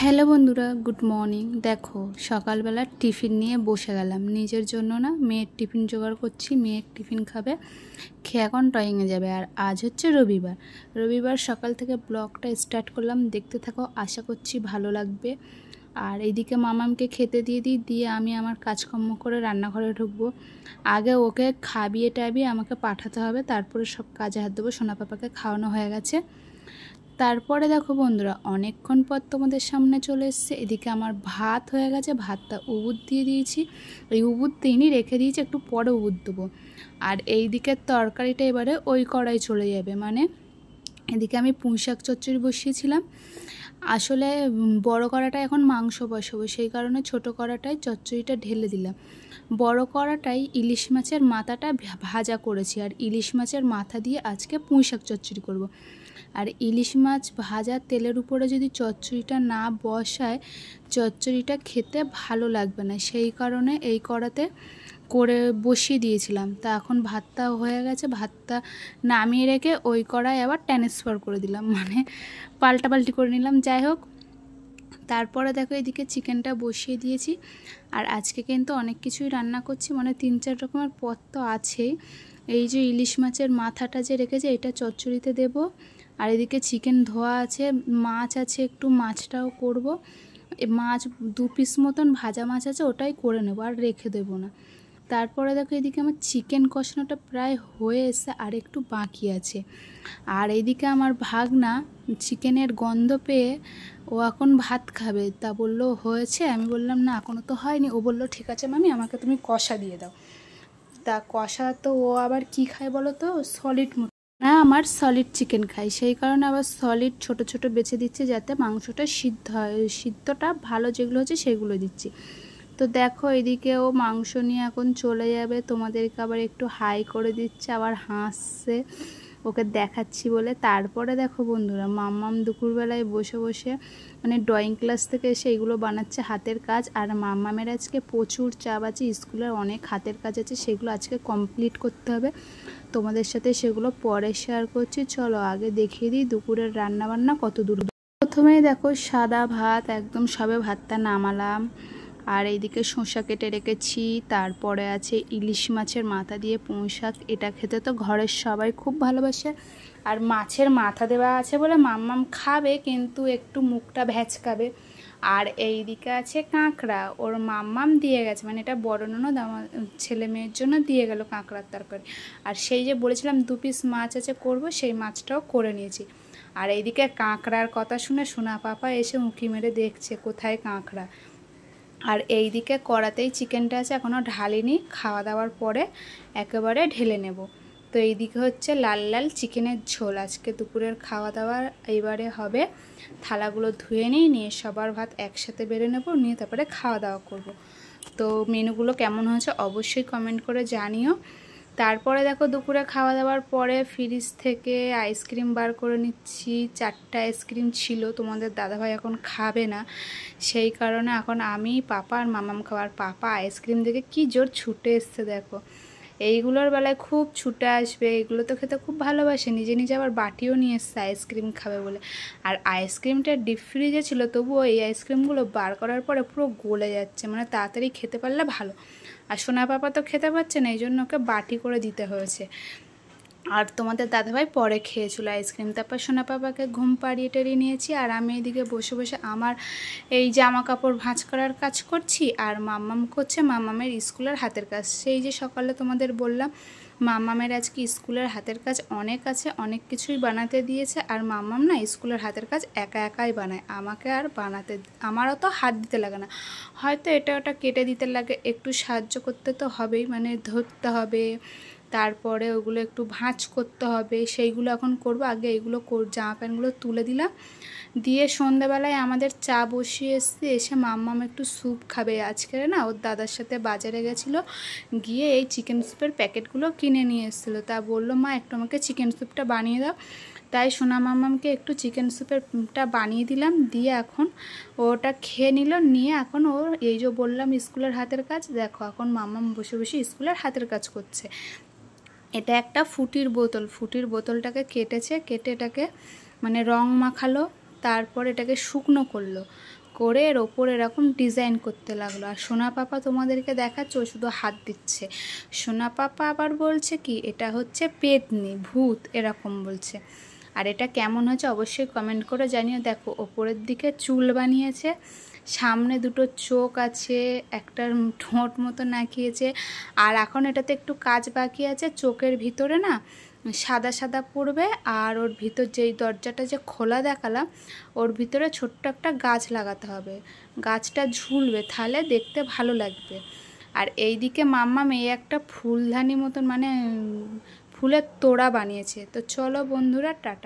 Hello বন্ধুরা, good morning. দেখো সকালবেলা টিফিন নিয়ে বসে গেলাম, নিজের জন্য না, মেয়ের টিফিন জোগাড় করছি। মেয়ের টিফিন খাবে, খেয়ে এখন ড্রয়িংয়ে যাবে। আর আজ হচ্ছে রবিবার সকাল থেকে ব্লগটা স্টার্ট করলাম, দেখতে থাকো, আশা করছি ভালো লাগবে। আর এইদিকে মামামকে খেতে দিয়ে আমি আমার কাজকর্ম করে রান্নাঘরে ঢুকবো। আগে ওকে খাবিয়ে টাবিয়ে আমাকে পাঠাতে হবে, তারপরে সব কাজে হাত দেবো। সোনা পাপাকে খাওয়ানো হয়ে গেছে। তারপরে দেখো বন্ধুরা, অনেকক্ষণ পর তোমাদের সামনে চলে এসছে। এদিকে আমার ভাত হয়ে গেছে, ভাতটা উবুদ দিয়ে দিয়েছি। ওই উবুদ তিনই রেখে দিয়েছি, একটু পরে উবুদ দেবো। আর এই দিকের তরকারিটা এবারে ওই কড়াই চলে যাবে, মানে এদিকে আমি পুঁইশাক চচ্চড়ি বসিয়েছিলাম। আসলে বড় কড়াটায় এখন মাংস বসাবো, সেই কারণে ছোট কড়াটায় চচ্চড়িটা ঢেলে দিলাম। বড় কড়াটাই ইলিশ মাছের মাথাটা ভাজা করেছি, আর ইলিশ মাছের মাথা দিয়ে আজকে পুঁইশাক চচ্চড়ি করব। আর ইলিশ মাছ ভাজা তেলের উপরে যদি চচ্চড়িটা না বসায়, চচ্চড়িটা খেতে ভালো লাগবে না। সেই কারণে এই কড়াতে করে বসিয়ে দিয়েছিলাম। তা এখন ভাতটা হয়ে গেছে, ভাতটা নামিয়ে রেখে ওই কড়াই আবার ট্রান্সফার করে দিলাম, মানে পাল্টাপাল্টি করে নিলাম। যাই হোক, তারপরে দেখো এদিকে চিকেনটা বসিয়ে দিয়েছি। আর আজকে কিন্তু অনেক কিছুই রান্না করছি, মানে 3-4 রকমের পদ তো আছেই। এই যে ইলিশ মাছের মাথাটা যে রেখেছে, এটা চচ্চড়িতে দেব। আর এদিকে চিকেন ধোয়া আছে, মাছ আছে, একটু মাছটাও করব। মাছ 2 পিস মতন ভাজা মাছ আছে, ওটাই করে নেব, আর রেখে দেবো না। তারপরে দেখো এদিকে আমার চিকেন কষানোটা প্রায় হয়ে এসে আর একটু বাকি আছে। আর এইদিকে আমার ভাগনা চিকেনের গন্ধ পেয়ে ও এখন ভাত খাবে। তা বললো হয়েছে, আমি বললাম না এখনও তো হয়নি। ও বললো ঠিক আছে মামি, আমাকে তুমি কষা দিয়ে দাও। তা কষা তো ও আবার কি খায় বলো তো, সলিড না, আমার সলিড চিকেন খাই, সেই কারণে আবার সলিড ছোট ছোট বেছে দিচ্ছি, যাতে মাংসটা সিদ্ধ হয়। সিদ্ধটা ভালো যেগুলো হচ্ছে সেগুলো দিচ্ছি। তো দেখো এদিকেও মাংস নিয়ে এখন চলে যাবে, তোমাদেরকে আবার একটু হাই করে দিচ্ছে, আবার হাসছে ওকে দেখাচ্ছি বলে। তারপরে দেখো বন্ধুরা, মাম্মাম দুপুরবেলায় বসে বসে মানে ড্রয়িং ক্লাস থেকে এসে এগুলো বানাচ্ছে, হাতের কাজ। আর মাম্মামের আজকে প্রচুর চাপ আছে, স্কুলের অনেক হাতের কাজ আছে, সেগুলো আজকে কমপ্লিট করতে হবে। তোমাদের সাথে সেগুলো পরে শেয়ার করছি। চলো আগে দেখিয়ে দিই দুপুরের রান্নাবান্না কত দূর। প্রথমেই দেখো সাদা ভাত, একদম সবে ভাতটা নামালাম। আর এইদিকে শসা কেটে রেখেছি, তারপরে আছে ইলিশ মাছের মাথা দিয়ে পুঁইশাক। এটা খেতে তো ঘরের সবাই খুব ভালোবাসে। আর মাছের মাথা দেওয়া আছে বলে মাম্মাম খাবে, কিন্তু একটু মুখটা ভ্যাচকাবে। আর এইদিকে আছে কাঁকড়া, ওর মাম্মাম দিয়ে গেছে, মানে এটা বড় ননদ আমার ছেলে মেয়ের জন্য দিয়ে গেল কাঁকড়ার তরকারি। আর সেই যে বলেছিলাম 2 পিস মাছ আছে করব, সেই মাছটাও করে নিয়েছি। আর এইদিকে কাঁকড়ার কথা শুনে সোনা পাপা এসে উঁকি মেরে দেখছে কোথায় কাঁকড়া। আর এই দিকে কড়াতেই চিকেনটা আছে, এখনও ঢালিনি, খাওয়া দাওয়ার পরে একেবারে ঢেলে নেব। তো এইদিকে হচ্ছে লাল লাল চিকেনের ঝোল। আজকে দুপুরের খাওয়া দাওয়া এইবারে হবে। থালাগুলো ধুয়ে নিয়ে সবার ভাত একসাথে বেড়ে নেব, নিয়ে তারপরে খাওয়া দাওয়া করব। তো মেনুগুলো কেমন হয়েছে অবশ্যই কমেন্ট করে জানিও। তারপরে দেখো দুপুরে খাওয়া দাওয়ার পরে ফ্রিজ থেকে আইসক্রিম বার করে নিচ্ছি। 4টা আইসক্রিম ছিল, তোমাদের দাদাভাই এখন খাবে না, সেই কারণে এখন আমি, পাপা আর মামাম খাওয়ার। পাপা আইসক্রিম দেখে কি জোর ছুটে এসছে দেখো। এইগুলোর বেলায় খুব ছুটে আসবে, এগুলো তো খেতে খুব ভালোবাসে। নিজে নিজে আবার বাটিও নিয়ে এসছে আইসক্রিম খাবে বলে। আর আইসক্রিমটা ডিপ ফ্রিজে ছিল, তবুও এই আইসক্রিমগুলো বার করার পরে পুরো গলে যাচ্ছে, মানে তাড়াতাড়ি খেতে পারলে ভালো। আর সোনা পাপা তো খেতে পারছে না, এই জন্য ওকে বাটি করে দিতে হয়েছে। আর তোমাদের দাদাভাই পরে খেয়েছিল আইসক্রিম। তারপর সোনা পাপাকে ঘুম পাড়িয়ে টাড়িয়ে নিয়েছি। আর আমি এদিকে বসে বসে আমার এই জামা কাপড় ভাঁজ করার কাজ করছি, আর মাম্মাম করছে মাম্মামের স্কুলের হাতের কাজ। সেই যে সকালে তোমাদের বললাম মাম্মামের আজকে স্কুলের হাতের কাজ অনেক আছে, অনেক কিছুই বানাতে দিয়েছে। আর মাম্মাম না স্কুলের হাতের কাজ একা একাই বানায়, আমাকে আর বানাতে, আমারও তো হাত দিতে লাগে না, হয়তো এটা ওটা কেটে দিতে লাগে, একটু সাহায্য করতে তো হবেই, মানে ধরতে হবে, তারপরে ওগুলো একটু ভাঁজ করতে হবে, সেইগুলো এখন করব। আগে এগুলো জামা প্যান্টগুলো তুলে দিলাম, দিয়ে সন্ধ্যাবেলায় আমাদের চা বসিয়ে এসে মাম্মাম একটু স্যুপ খাবে। আজকে না ওর দাদার সাথে বাজারে গেছিলো, গিয়ে এই চিকেন স্যুপের প্যাকেটগুলো কিনে নিয়ে এসেছিলো। তা বললো মা একটু আমাকে চিকেন স্যুপটা বানিয়ে দাও। তাই সোনা মাম্মামকে একটু চিকেন স্যুপেরটা বানিয়ে দিলাম, দিয়ে এখন ওটা খেয়ে নিল। নিয়ে এখন ওর এই যে বললাম স্কুলের হাতের কাজ, দেখো এখন মাম্মাম বসে বসে স্কুলের হাতের কাজ করছে। এটা একটা ফুটির বোতল, ফুটির বোতলটাকে কেটে এটাকে মানে রং মাখালো, তারপর এটাকে শুকনো করলো, করে এর ওপর এরকম ডিজাইন করতে লাগলো। আর সোনা পাপা তোমাদেরকে দেখাচ্ছে, ও শুধু হাত দিচ্ছে। সোনা পাপা আবার বলছে কি এটা হচ্ছে পেতনি, ভূত, এরকম বলছে। আর এটা কেমন হয়েছে অবশ্যই কমেন্ট করে জানিও। দেখো ওপরের দিকে চুল বানিয়েছে, সামনে দুটো চোখ আছে, একটা ঠোঁট মতো নাকিয়েছে। আর এখন এটাতে একটু কাজ বাকি আছে, চোখের ভিতরে না সাদা সাদা পড়বে। আর ওর ভিতর যেই দরজাটা যে খোলা দেখালাম, ওর ভিতরে ছোট্ট একটা গাছ লাগাতে হবে, গাছটা ঝুলবে, তাহলে দেখতে ভালো লাগবে। আর এই দিকে মাম্মাম এই একটা ফুলদানি মতন মানে ফুলের তোড়া বানিয়েছে। তো চলো বন্ধুরা, টাটা।